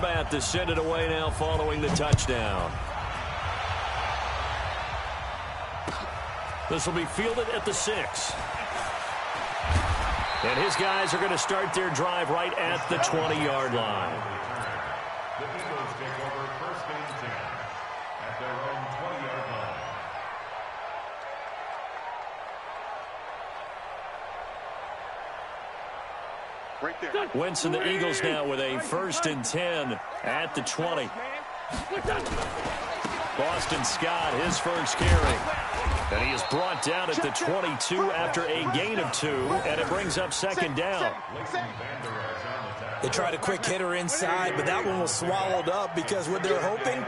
format to send it away now following the touchdown. This will be fielded at the 6. And his guys are going to start their drive right at the 20-yard line. The Eagles take over first and 10 at their own 20-yard line. Right there. Wentz and the Eagles now with a first and 10 at the 20. Boston Scott, his first carry. And he is brought down at the 22 after a gain of 2, and it brings up second down. They tried a quick hitter inside, but that one was swallowed up because what they're hoping,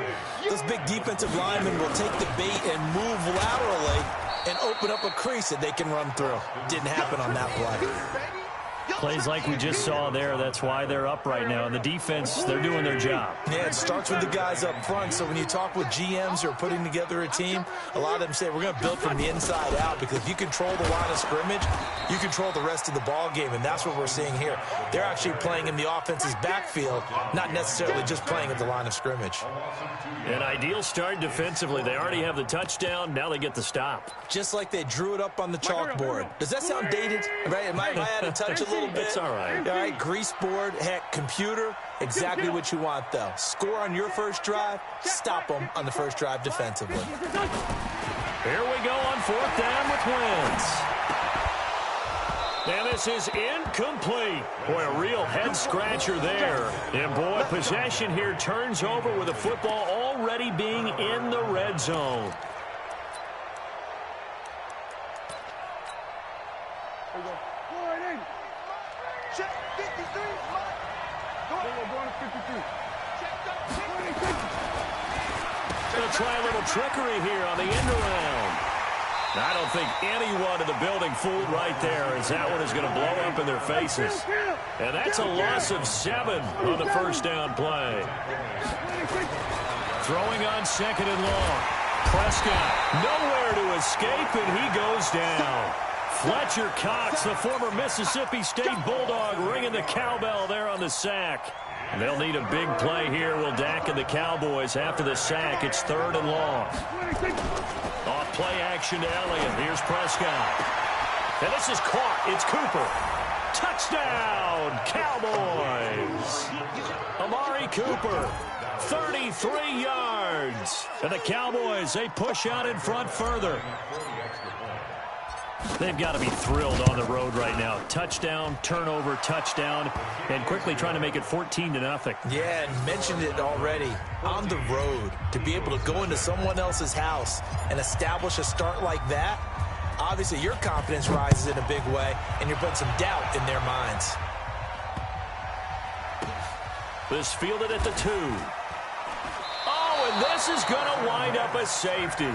those big defensive linemen will take the bait and move laterally and open up a crease that they can run through. Didn't happen on that play. Plays like we just saw there, that's why they're up right now. And the defense, they're doing their job. Yeah, it starts with the guys up front. So when you talk with GMs who are putting together a team, a lot of them say we're going to build from the inside out, because if you control the line of scrimmage, you control the rest of the ball game, and that's what we're seeing here. They're actually playing in the offense's backfield, not necessarily just playing at the line of scrimmage. An ideal start defensively. They already have the touchdown. Now they get the stop. Just like they drew it up on the chalkboard. Does that sound dated? Right? Am I out of touch a little bit? It's all right. All right, grease board, heck, computer, exactly what you want, though. Score on your first drive, stop them on the first drive defensively. Here we go on 4th down with Wentz. And this is incomplete. Boy, a real head-scratcher there. And, boy, possession here turns over with the football already being in the red zone. Going to try a little trickery here on the end around. I don't think anyone in the building fooled right there, as that one is going to blow up in their faces. And that's a loss of 7 on the first down play. Throwing on 2nd and long. Prescott nowhere to escape, and he goes down. Fletcher Cox, the former Mississippi State Bulldog, ringing the cowbell there on the sack. They'll need a big play here, will Dak and the Cowboys after the sack. It's 3rd and long. Off play action to Elliott. Here's Prescott. And this is caught. It's Cooper. Touchdown, Cowboys. Amari Cooper, 33 yards. And the Cowboys, they push out in front further. They've got to be thrilled on the road right now. Touchdown, turnover, touchdown, and quickly trying to make it 14-0. Yeah, and mentioned it already. On the road, to be able to go into someone else's house and establish a start like that, obviously your confidence rises in a big way, and you're putting some doubt in their minds. This fielded at the 2. Oh, and this is going to wind up a safety.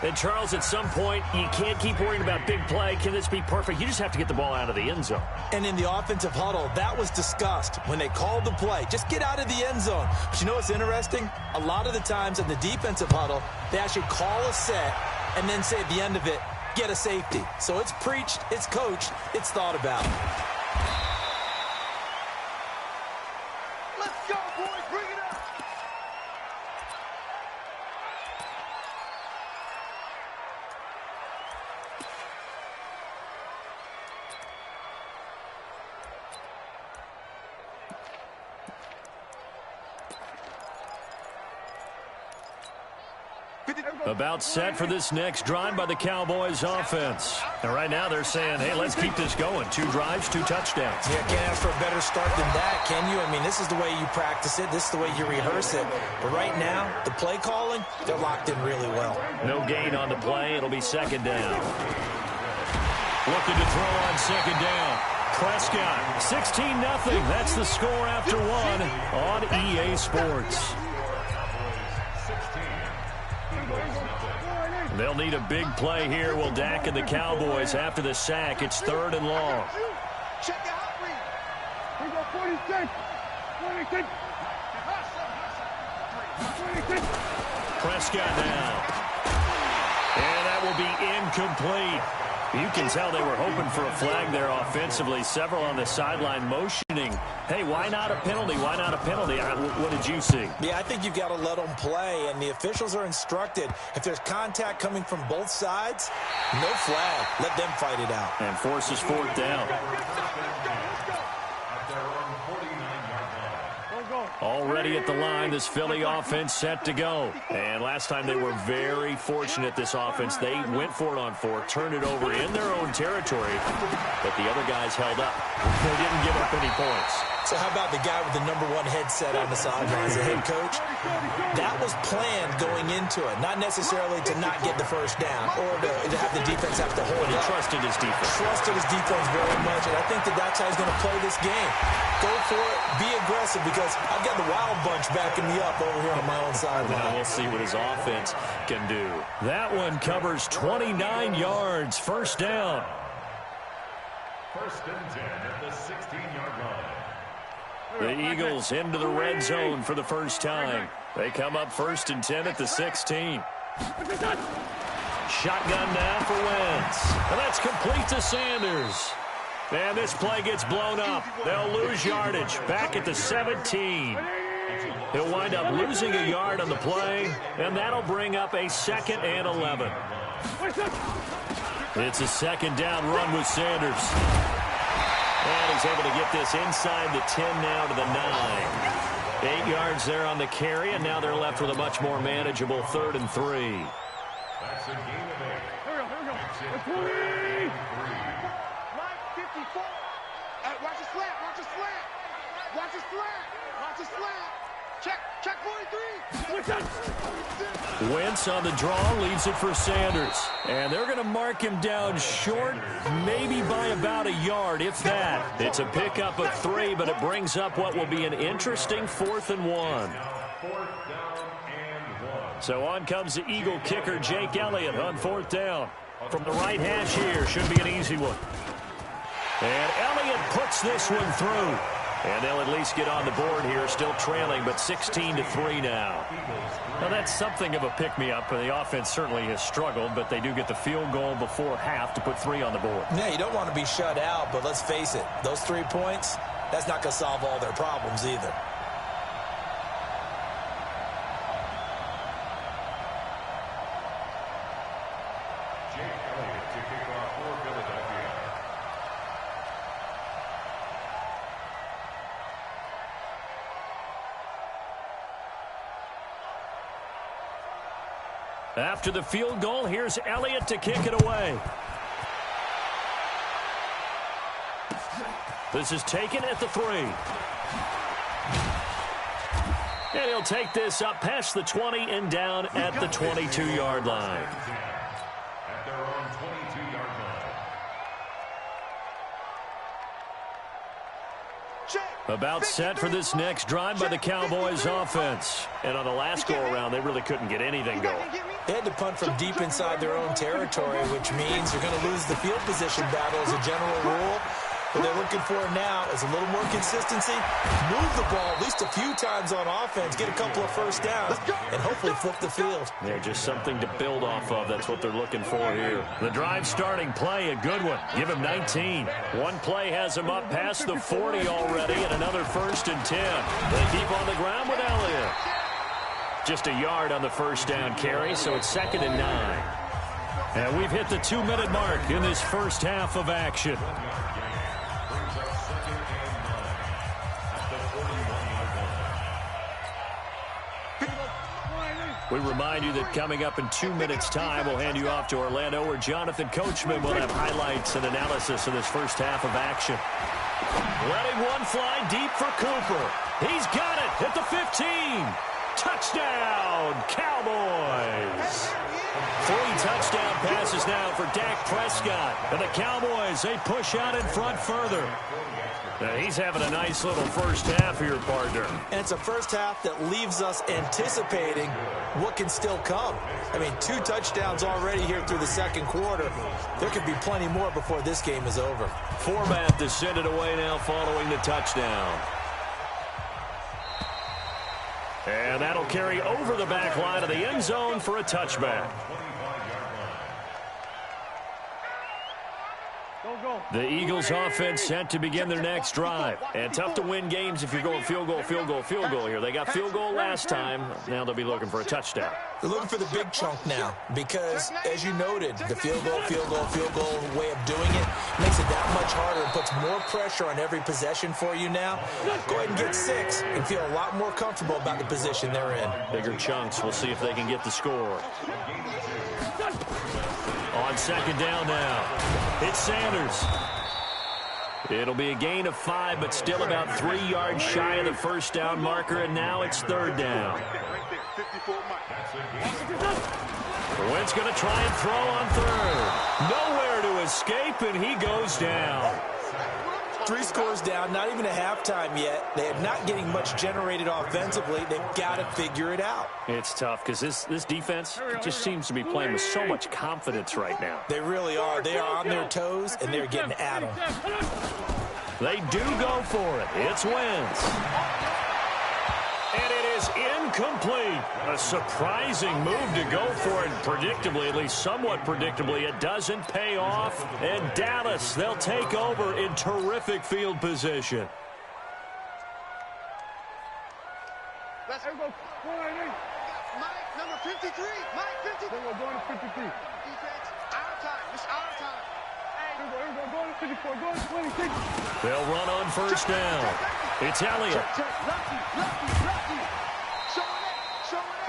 And, Charles, at some point, you can't keep worrying about big play. Can this be perfect? You just have to get the ball out of the end zone. And in the offensive huddle, that was discussed when they called the play. Just get out of the end zone. But you know what's interesting? A lot of the times in the defensive huddle, they actually call a set and then say at the end of it, get a safety. So it's preached, it's coached, it's thought about. Let's go, boys. Bring it up. About set for this next drive by the Cowboys offense. And right now they're saying, hey, let's keep this going. 2 drives, 2 touchdowns. Yeah, can't ask for a better start than that, can you? I mean, this is the way you practice it. This is the way you rehearse it. But right now, the play calling, they're locked in really well. No gain on the play. It'll be 2nd down. Looking to throw on 2nd down. Prescott, 16-0. That's the score after 1 on EA Sports. They'll need a big play here, will Dak and the Cowboys after the sack. It's 3rd and long. Check out. We go 46. 46. Prescott now. And that will be incomplete. You can tell they were hoping for a flag there offensively. Several on the sideline motioning, hey, why not a penalty? Why not a penalty? What did you see? Yeah, I think you've got to let them play, and the officials are instructed, if there's contact coming from both sides, no flag. Let them fight it out. And forces fourth down. Already at the line, this Philly offense set to go. And last time they were very fortunate, this offense. They went for it on fourth, turned it over in their own territory, but the other guys held up. They didn't give up any points. So how about the guy with the #1 headset on the sidelines, the head coach? That was planned going into it, not necessarily to not get the first down or to have the defense have to hold He up. trusted his defense. Trusted his defense very much, and I think that's how he's going to play this game. Go for it, be aggressive, because I've got the Wild Bunch backing me up over here on my own sideline. Now we'll see what his offense can do. That one covers 29 yards, first down. First and 10 at the 16-yard line. The Eagles into the red zone for the first time. They come up first and 10 at the 16. Shotgun down for Wentz. And that's complete to Sanders. And this play gets blown up. They'll lose yardage back at the 17. He'll wind up losing a yard on the play, and that'll bring up a 2nd and 11. It's a second down run with Sanders. And he's able to get this inside the 10 now to the 9. 8 yards there on the carry, and now they're left with a much more manageable 3rd and 3. That's a gain of 8. Here we go. That's it. 20. Line 54. Watch the slant. Watch the slant. Watch the slant. Watch the slant. Check 43. Wentz on the draw, leaves it for Sanders. And they're going to mark him down short, maybe by about a yard, if that. It's a pickup of 3, but it brings up what will be an interesting 4th and 1. So on comes the Eagle kicker, Jake Elliott, on 4th down. From the right hash here, should be an easy one. And Elliott puts this one through. And they'll at least get on the board here, still trailing, but 16-3 now. Now, that's something of a pick-me-up, and the offense certainly has struggled, but they do get the field goal before half to put 3 on the board. Yeah, you don't want to be shut out, but let's face it, those 3 points, that's not going to solve all their problems either. Jake Elliott to kick off for Philadelphia. After the field goal, here's Elliott to kick it away. This is taken at the 3. And he'll take this up past the 20 and down at the 22-yard line. At their own 22-yard line. About set for this next drive by the Cowboys offense. And on the last go-around, they really couldn't get anything going. They had to punt from deep inside their own territory, which means they're going to lose the field position battle as a general rule. What they're looking for now is a little more consistency, move the ball at least a few times on offense, get a couple of first downs, and hopefully flip the field. They're just something to build off of. That's what they're looking for here. The drive starting play, a good one. Give him 19. One play has him up past the 40 already, and another 1st and 10. They keep on the ground with Elliott. Just a yard on the first down carry, so it's 2nd and 9. And we've hit the 2-minute mark in this first half of action. We remind you that coming up in 2 minutes' time, we'll hand you off to Orlando, where Jonathan Coachman will have highlights and analysis of this first half of action. Letting one fly deep for Cooper. He's got it at the 15. Touchdown, Cowboys. 3 touchdown passes now for Dak Prescott. And the Cowboys, they push out in front further. Now, he's having a nice little first half here, partner. And it's a first half that leaves us anticipating what can still come. I mean, 2 touchdowns already here through the second quarter. There could be plenty more before this game is over. Forbath to send it away now following the touchdown. And that'll carry over the back line of the end zone for a touchback. The Eagles offense set to begin their next drive. And tough to win games if you're going field goal, field goal, field goal here. They got field goal last time. Now they'll be looking for a touchdown. They're looking for the big chunk now because, as you noted, the field goal way of doing it makes it that much harder and puts more pressure on every possession for you now. Go ahead and get 6 and feel a lot more comfortable about the position they're in. Bigger chunks. We'll see if they can get the score. On second down now, it's Sanders. It'll be a gain of 5, but still about 3 yards shy of the first down marker, and now it's third down. Wentz going to try and throw on third. Nowhere to escape, and he goes down. 3 scores down, not even a halftime yet. They are not getting much generated offensively. They've got to figure it out. It's tough because this defense just seems to be playing with so much confidence right now. They really are. They are on their toes, and they're getting at them. They do go for it. It's Wentz. And it is incomplete. A surprising move to go for it. Predictably, at least somewhat predictably, it doesn't pay off. And Dallas, they'll take over in terrific field position. Let's go. Mike, number 53. Mike, 53. We're going to 53. Defense, our time. It's our time. Here we go. Going to 54. Going to 26. They'll run on first down. It's Elliott.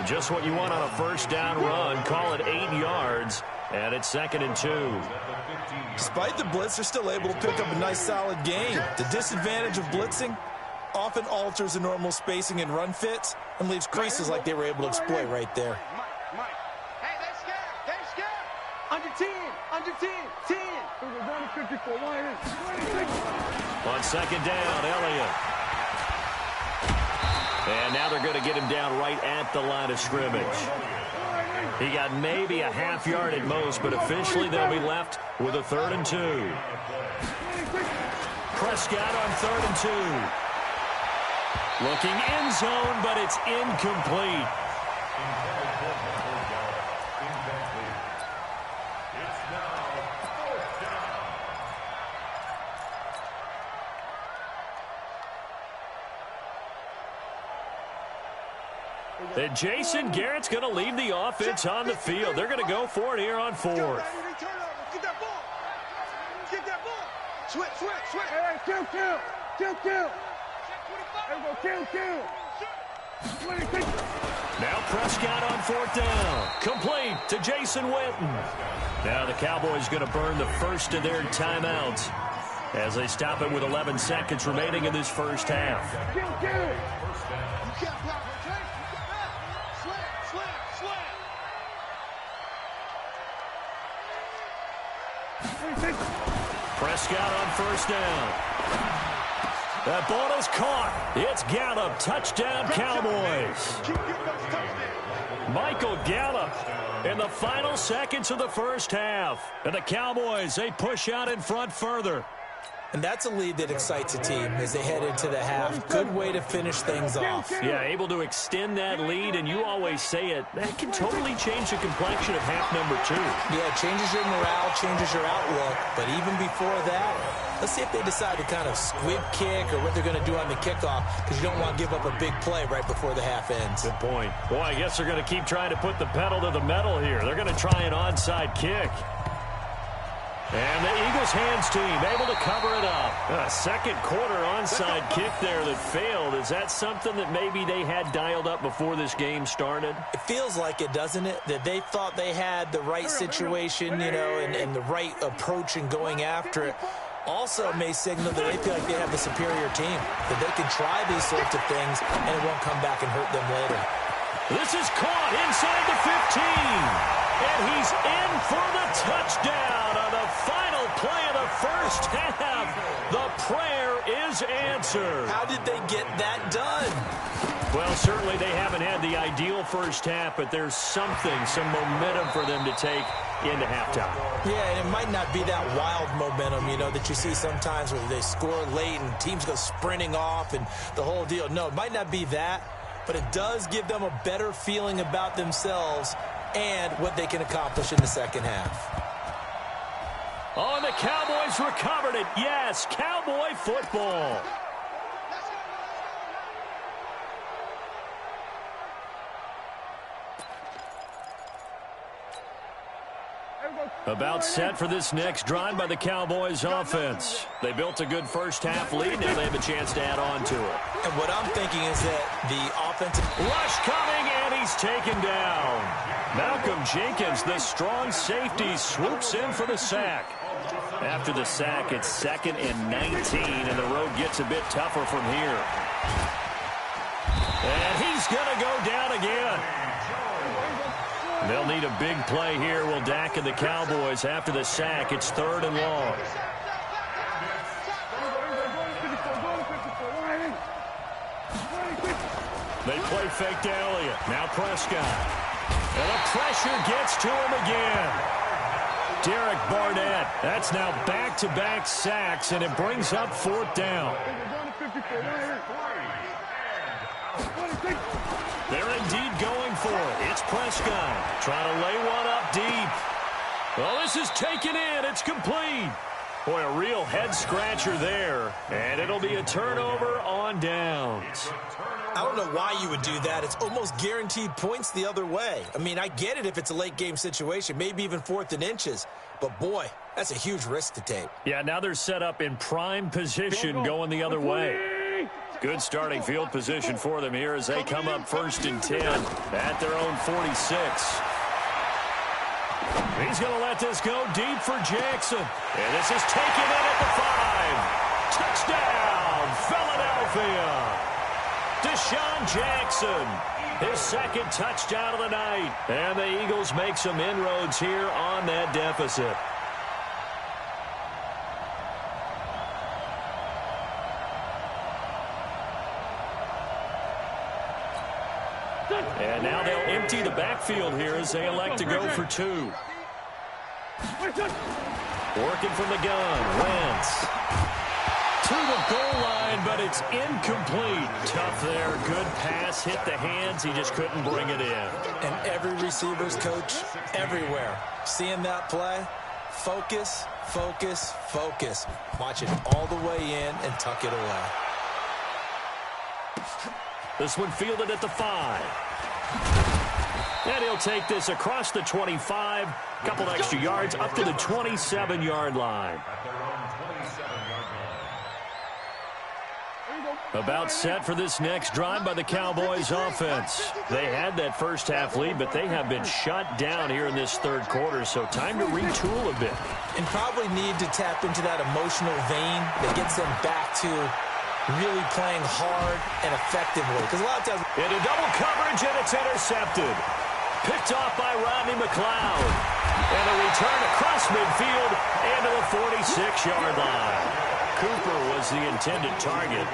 Just what you want on a first down run. Call it 8 yards. And it's 2nd and 2. Despite the blitz, they're still able to pick up a nice, solid gain. The disadvantage of blitzing often alters the normal spacing and run fits and leaves creases like they were able to exploit right there. Mike. Hey, they're scared. They're scared. Under 10. Under 10. 10. We're going to 54. On second down, Elliott. And now they're going to get him down right at the line of scrimmage. He got maybe a half yard at most, but officially they'll be left with a 3rd and 2. Prescott on 3rd and 2. Looking end zone, but it's incomplete. And Jason Garrett's going to leave the offense on the field. They're going to go for it here on 4th. Get that ball. Get that ball. Switch. Hey, kill. There we go, kill. Now Prescott on 4th down. Complete to Jason Witten. Now the Cowboys going to burn the first of their timeouts as they stop it with 11 seconds remaining in this first half. You can't block, okay? Slam. Prescott on first down. That ball is caught. It's Gallup. Touchdown, Cowboys. Michael Gallup in the final seconds of the first half. And the Cowboys, they push out in front further. And that's a lead that excites a team as they head into the half. Good way to finish things off. Yeah, able to extend that lead, and you always say it, that can totally change the complexion of half number 2. Yeah, changes your morale, changes your outlook. But even before that, let's see if they decide to kind of squib kick or what they're going to do on the kickoff, because you don't want to give up a big play right before the half ends. Good point. Boy, I guess they're going to keep trying to put the pedal to the metal here. They're going to try an onside kick. And the Eagles hands team able to cover it up. A second quarter onside kick there that failed. Is that something that maybe they had dialed up before this game started? It feels like it, doesn't it? That they thought they had the right situation, you know, and the right approach in going after it. Also may signal that they feel like they have the superior team, that they can try these sorts of things and it won't come back and hurt them later. This is caught inside the 15. And he's in for the touchdown on the final play of the first half. The prayer is answered. How did they get that done? Well, certainly they haven't had the ideal first half, but there's something, some momentum for them to take into halftime. Yeah, and it might not be that wild momentum, you know, that you see sometimes where they score late and teams go sprinting off and the whole deal. No, it might not be that, but it does give them a better feeling about themselves and what they can accomplish in the second half. Oh, and the Cowboys recovered it. Yes, Cowboy football. About set for this next drive by the Cowboys offense. They built a good first half lead. Now they have a chance to add on to it. And what I'm thinking is that the offensive rush coming, and he's taken down. Malcolm Jenkins, the strong safety, swoops in for the sack. After the sack, it's 2nd and 19, and the road gets a bit tougher from here. And he's going to go down again. They'll need a big play here. Will Dak and the Cowboys after the sack. It's 3rd and long. They play fake to Elliott. Now Prescott. And the pressure gets to him again. Derek Barnett. That's now back-to-back sacks, and it brings up 4th down. They're indeed going for it. It's Prescott trying to lay one up deep. Well, this is taken in. It's complete. Boy, a real head-scratcher there. And it'll be a turnover on downs. I don't know why you would do that. It's almost guaranteed points the other way. I mean, I get it if it's a late-game situation, maybe even 4th and inches. But, boy, that's a huge risk to take. Yeah, now they're set up in prime position going the other way. Good starting field position for them here as they come up 1st and 10 at their own 46. He's going to let this go deep for Jackson. And this is taken in at the 5. Touchdown, Philadelphia. Deshaun Jackson, his 2nd touchdown of the night. And the Eagles make some inroads here on that deficit. And now they'll empty the backfield here as they elect to go for 2. Working from the gun, Wentz. To the goal line, but it's incomplete. Tough there, good pass, hit the hands, he just couldn't bring it in. And every receiver's coach, everywhere, seeing that play, focus, focus, focus. Watch it all the way in and tuck it away. This one fielded at the 5. And he'll take this across the 25. A couple extra yards up to the 27-yard line. About set for this next drive by the Cowboys offense. They had that first half lead, but they have been shut down here in this 3rd quarter, so time to retool a bit. And probably need to tap into that emotional vein that gets them back to really playing hard and effectively. Because a lot of times... Into double coverage, and it's intercepted. Picked off by Rodney McLeod. And a return across midfield and to the 46-yard line. Cooper was the intended target.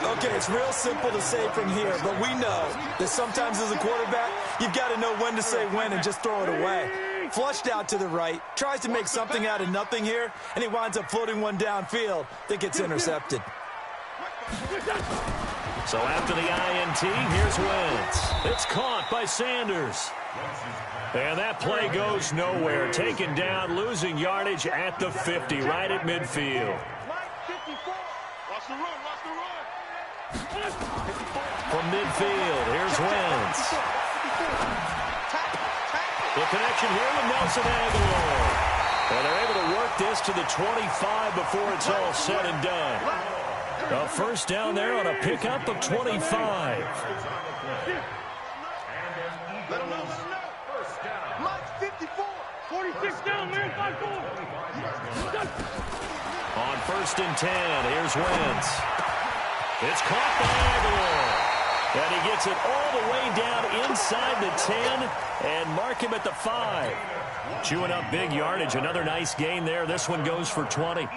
Okay, it's real simple to say from here, but we know that sometimes as a quarterback, you've got to know when to say when and just throw it away. Flushed out to the right, tries to make something out of nothing here, and he winds up floating one downfield that gets intercepted. So after the INT, here's Wentz. It's caught by Sanders. And that play goes nowhere. Taken down, losing yardage at the 50, right at midfield. From midfield, here's Wentz. The connection here with Nelson Aguilar. And they're able to work this to the 25 before it's all said and done. A first down there on a pickup of 25. Let him know. Mike 54. 46 down, man. 5-4. On 1st and 10, here's Wentz. It's caught by Aguilar. And he gets it all the way down inside the 10 and mark him at the 5. Chewing up big yardage. Another nice gain there. This one goes for 20.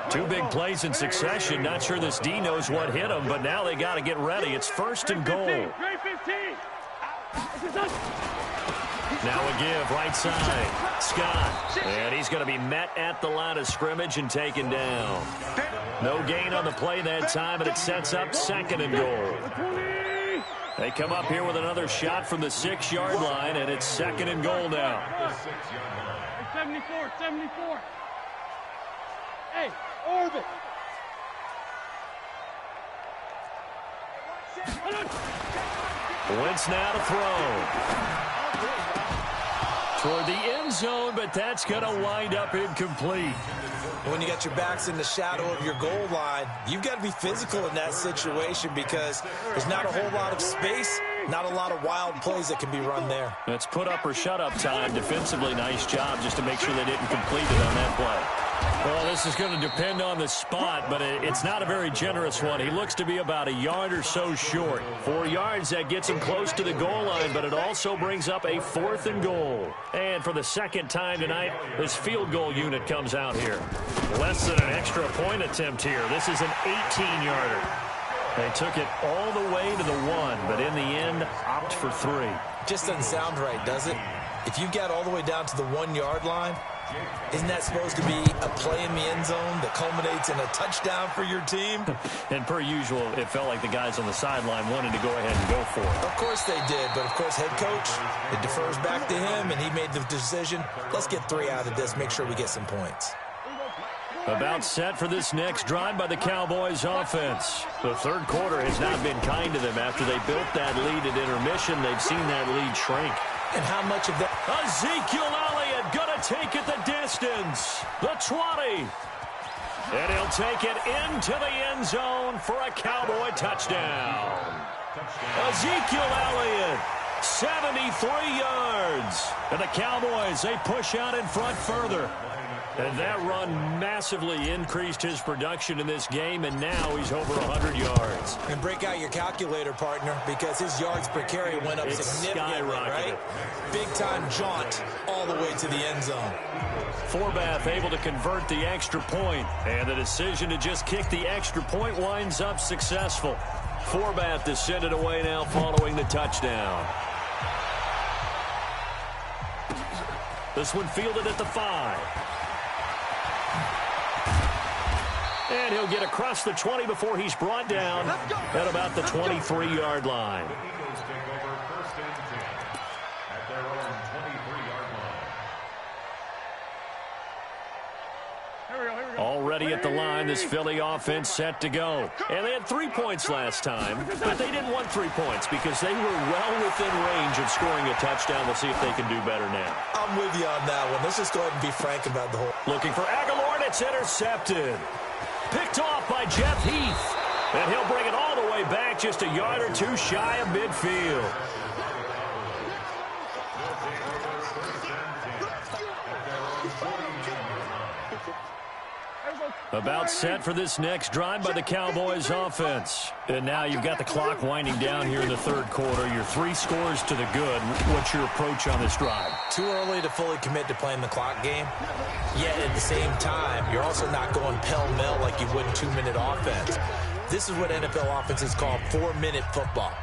2 big plays in succession. Not sure this D knows what hit him, but now they got to get ready. It's 1st and goal. Now a give, right side. Scott. And he's going to be met at the line of scrimmage and taken down. No gain on the play that time, and it sets up 2nd and goal. They come up here with another shot from the 6-yard line, and it's 2nd and goal now. 74, 74. Hey, orbit. Wentz now to throw. Toward the end zone, but that's going to wind up incomplete. When you got your backs in the shadow of your goal line, you've got to be physical in that situation because there's not a whole lot of space, not a lot of wild plays that can be run there. That's put up or shut up time. Defensively, nice job just to make sure they didn't complete it on that play. Well, this is going to depend on the spot, but it's not a very generous one. He looks to be about a yard or so short. 4 yards, that gets him close to the goal line, but it also brings up a 4th and goal. And for the second time tonight, this field goal unit comes out here. Less than an extra point attempt here. This is an 18-yarder. They took it all the way to the 1, but in the end, opt for 3. Just doesn't sound right, does it? If you got all the way down to the 1-yard line, isn't that supposed to be a play in the end zone that culminates in a touchdown for your team? And per usual, it felt like the guys on the sideline wanted to go ahead and go for it. Of course they did, but of course head coach, it defers back to him, and he made the decision. Let's get 3 out of this, make sure we get some points. About set for this next drive by the Cowboys offense. The third quarter has not been kind to them. After they built that lead at intermission, they've seen that lead shrink. And how much of that? Ezekiel Elliott gonna take it the distance. The 20. And he'll take it into the end zone for a Cowboy touchdown. Ezekiel Elliott, 73 yards. And the Cowboys, they push out in front further. And that run massively increased his production in this game, and now he's over 100 yards. And break out your calculator, partner, because his yards per carry went up significantly, right? Big-time jaunt all the way to the end zone. Forbath able to convert the extra point, and the decision to just kick the extra point winds up successful. Forbath is sent it away now following the touchdown. This one fielded at the 5. And he'll get across the 20 before he's brought down at about the 23-yard line. The Eagles take over 1st and 10 at their own 23-yard line. Already at the line, this Philly offense set to go. And they had 3 points last time, but they didn't want 3 points because they were well within range of scoring a touchdown. We'll see if they can do better now. I'm with you on that one. Let's just go ahead and be frank about the whole. Looking for Aguilar, and it's intercepted. Picked off by Jeff Heath. And he'll bring it all the way back just a yard or 2 shy of midfield. About set for this next drive by the Cowboys offense. And now you've got the clock winding down here in the third quarter. Your 3 scores to the good. What's your approach on this drive? Too early to fully commit to playing the clock game. Yet at the same time, you're also not going pell-mell like you would in 2-minute offense. This is what NFL offenses call 4-minute football.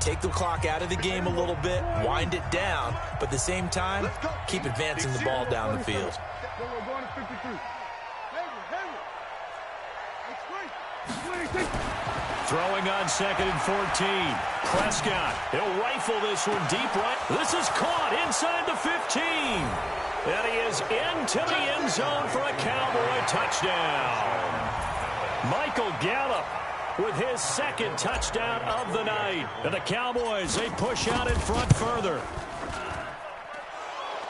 Take the clock out of the game a little bit, wind it down, but at the same time, keep advancing the ball down the field. Throwing on 2nd and 14. Prescott, he'll rifle this one deep right. This is caught inside the 15. And he is into the end zone for a Cowboy touchdown. Michael Gallup with his 2nd touchdown of the night. And the Cowboys, they push out in front further.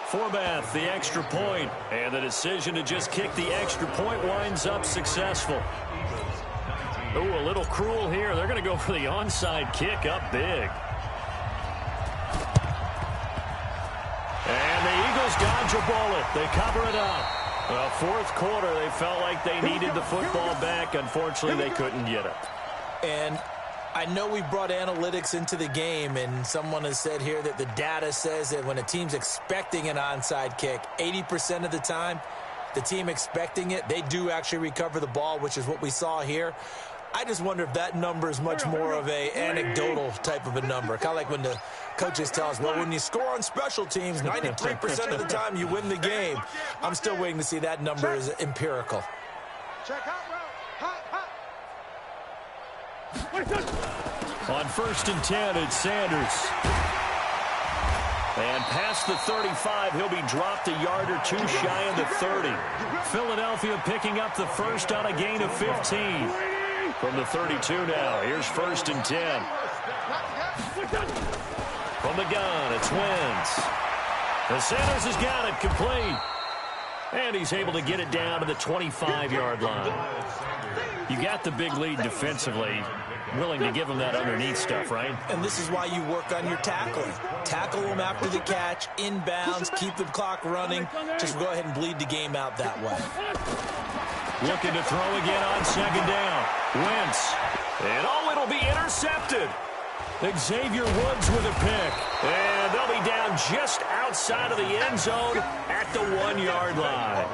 Forbath, the extra point. And the decision to just kick the extra point winds up successful. Ooh, a little cruel here. They're going to go for the onside kick up big. And the Eagles dodge a bullet. They cover it up. Well, 4th quarter, they felt like they needed the football back. Unfortunately, they couldn't get it. And I know we brought analytics into the game, and someone has said here that the data says that when a team's expecting an onside kick, 80% of the time, the team expecting it, they do actually recover the ball, which is what we saw here. I just wonder if that number is much more of a anecdotal type of a number. Kind of like when the coaches tell us, well, when you score on special teams, 93% of the time you win the game. I'm still waiting to see that number is empirical. Check hot route. Hot. On 1st and 10, it's Sanders. And past the 35, he'll be dropped a yard or two shy of the 30. Philadelphia picking up the first on a gain of 15. From the 32 now, here's 1st and 10. From the gun, it's Wentz. The Sanders has got it complete. And he's able to get it down to the 25-yard line. You got the big lead defensively. Willing to give him that underneath stuff, right? And this is why you work on your tackling. Tackle them after the catch, inbounds, keep the clock running. Just go ahead and bleed the game out that way. Looking to throw again on 2nd down. Wentz. And it'll be intercepted. Xavier Woods with a pick. And they'll be down just outside of the end zone at the 1-yard line.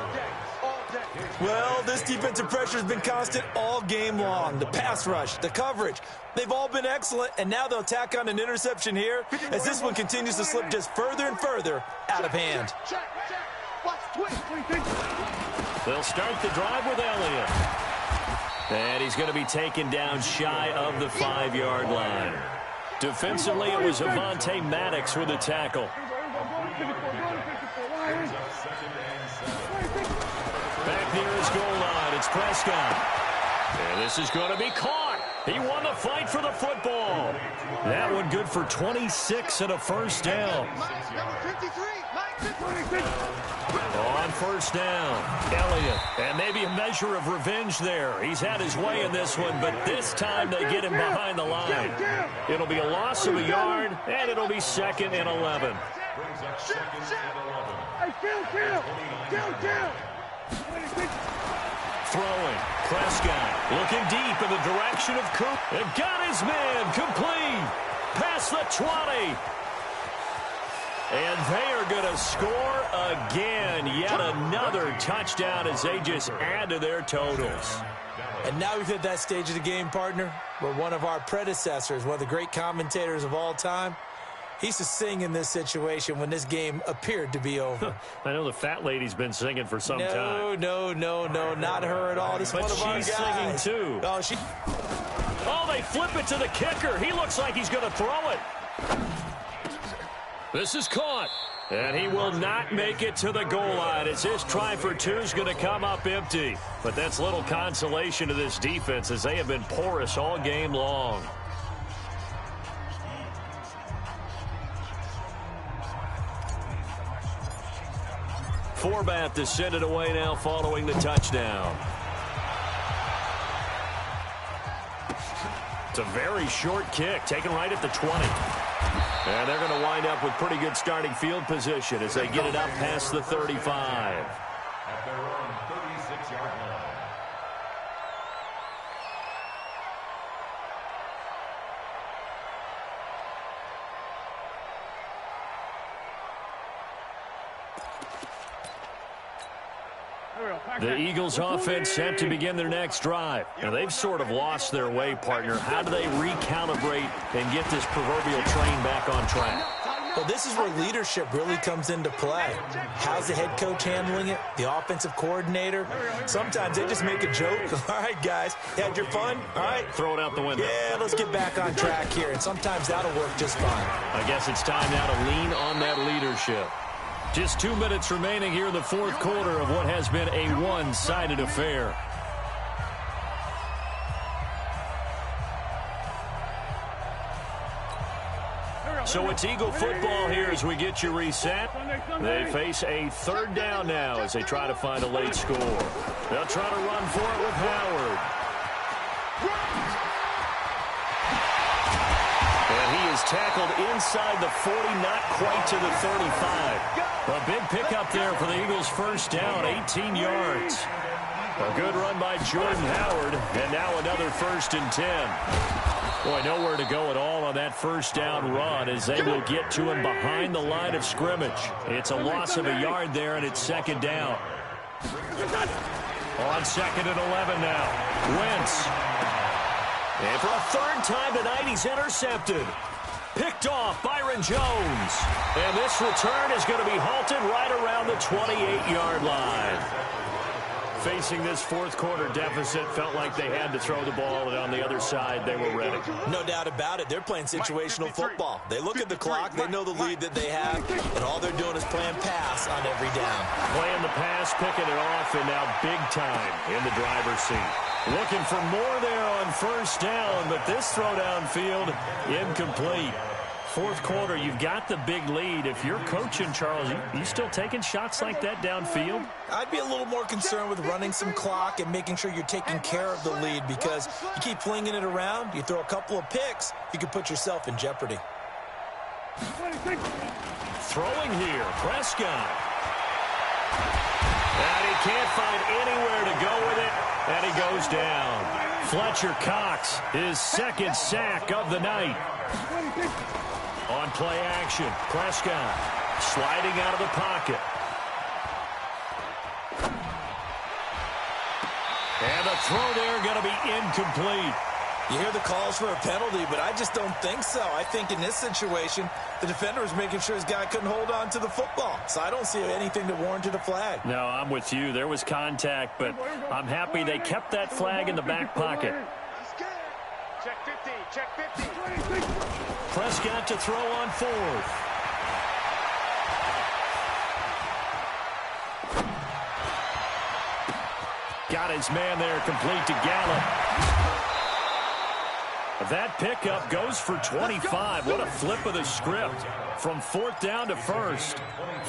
Well, this defensive pressure has been constant all game long. The pass rush, the coverage, they've all been excellent, and now they'll tack on an interception here as this one continues to slip just further and further out of hand. They'll start the drive with Elliott. And he's going to be taken down shy of the 5-yard line. Defensively, it was Avonte Maddox with a tackle. Back near his goal line, it's Prescott. And this is going to be caught. He won the fight for the football. That one good for 26 and a first down. On 1st down, Elliott. And maybe a measure of revenge there. He's had his way in this one, but this time they get him behind the line. It'll be a loss of a yard, and it'll be 2nd and 11. Throwing, Prescott looking deep in the direction of Coop. And got his man complete. Past the 20. And they are going to score again. Yet another touchdown as they just add to their totals. And now we've hit that stage of the game, partner, where one of our predecessors, one of the great commentators of all time, he used to sing in this situation when this game appeared to be over. I know the fat lady's been singing for some time. No, not her at all. This is one of our guys. But she's singing too. Oh, they flip it to the kicker. He looks like he's going to throw it. This is caught. And he will not make it to the goal line as his try for 2 is going to come up empty. But that's little consolation to this defense as they have been porous all game long. Forbath to send it away now following the touchdown. It's a very short kick, taken right at the 20. And they're going to wind up with pretty good starting field position as they get it up past the 35. At their own 36-yard line. The Eagles offense set to begin their next drive. Now, they've sort of lost their way, partner. How do they recalibrate and get this proverbial train back on track? Well, this is where leadership really comes into play. How's the head coach handling it? The offensive coordinator? Sometimes they just make a joke. All right, guys, had your fun? All right. Throw it out the window. Yeah, let's get back on track here. And sometimes that'll work just fine. I guess it's time now to lean on that leadership. Just 2 minutes remaining here in the 4th quarter of what has been a one-sided affair. So it's Eagle football here as we get you reset. They face a 3rd down now as they try to find a late score. They'll try to run for it with Howard. And he is tackled inside the 40, not quite to the 35. A big pickup there for the Eagles' 1st down, 18 yards. A good run by Jordan Howard, and now another 1st and 10. Boy, nowhere to go at all on that 1st down run as they will get to him behind the line of scrimmage. It's a loss of a yard there, and it's 2nd down. On 2nd and 11 now. Wentz. And for a 3rd time tonight, he's intercepted. Picked off Byron Jones. And this return is going to be halted right around the 28-yard line. Facing this fourth quarter deficit, felt like they had to throw the ball, and on the other side, they were ready. No doubt about it. They're playing situational football. They look at the clock, they know the lead that they have, and all they're doing is playing pass on every down. Playing the pass, picking it off, and now big time in the driver's seat. Looking for more there on first down, but this throw downfield, incomplete. Fourth quarter, you've got the big lead. If you're coaching, Charles, you still taking shots like that downfield? I'd be a little more concerned with running some clock and making sure you're taking care of the lead, because you keep flinging it around, you throw a couple of picks, you can put yourself in jeopardy. Throwing here, Prescott. And he can't find anywhere to go with it, and he goes down. Fletcher Cox, his second sack of the night. On play action, Prescott sliding out of the pocket. And the throw there going to be incomplete. You hear the calls for a penalty, but I just don't think so. I think in this situation, the defender was making sure his guy couldn't hold on to the football. So I don't see anything that warranted a flag. No, I'm with you. There was contact, but I'm happy they kept that flag in the back pocket. Check 50, check 50. Prescott to throw on fourth. Got his man there, complete to Gallup. That pickup goes for 25. What a flip of the script. From fourth down to first.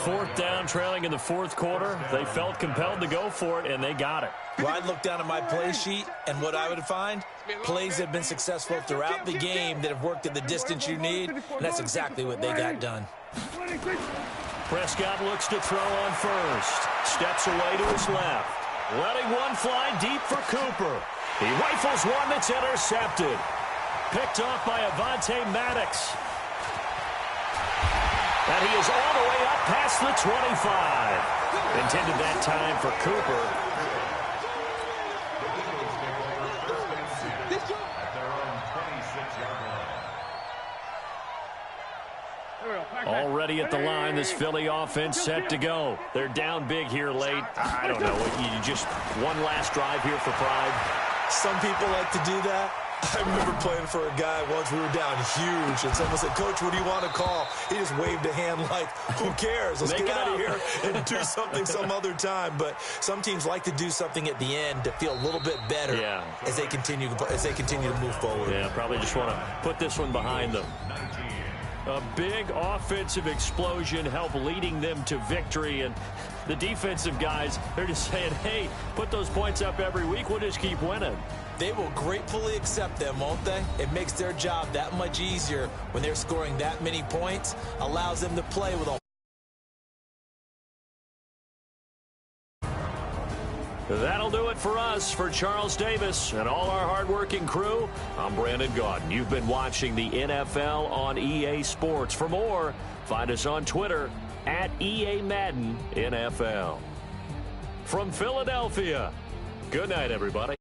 Fourth down, trailing in the fourth quarter. They felt compelled to go for it, and they got it. Well, I'd look down at my play sheet, and what I would find, plays that have been successful throughout the game that have worked at the distance you need, and that's exactly what they got done. Prescott looks to throw on first. Steps away to his left. Letting one fly deep for Cooper. He rifles one that's intercepted. Picked off by Avonte Maddox. And he is all the way up past the 25. Intended that time for Cooper. Already at the line, this Philly offense set to go. They're down big here late. I don't know. You just one last drive here for pride. Some people like to do that. I remember playing for a guy once. We were down huge, and someone said, "Coach, what do you want to call?" He just waved a hand like, "Who cares? Let's get out of here and do something some other time." But some teams like to do something at the end to feel a little bit better as they continue to move forward. Yeah, probably just want to put this one behind them. A big offensive explosion helped leading them to victory, and the defensive guys, they're just saying, hey, put those points up every week, we'll just keep winning. They will gratefully accept them, won't they? It makes their job that much easier when they're scoring that many points, allows them to play with a That'll do it for us. For Charles Davis and all our hardworking crew, I'm Brandon Gaudin. You've been watching the NFL on EA Sports. For more, find us on Twitter at EA Madden NFL. From Philadelphia, good night, everybody.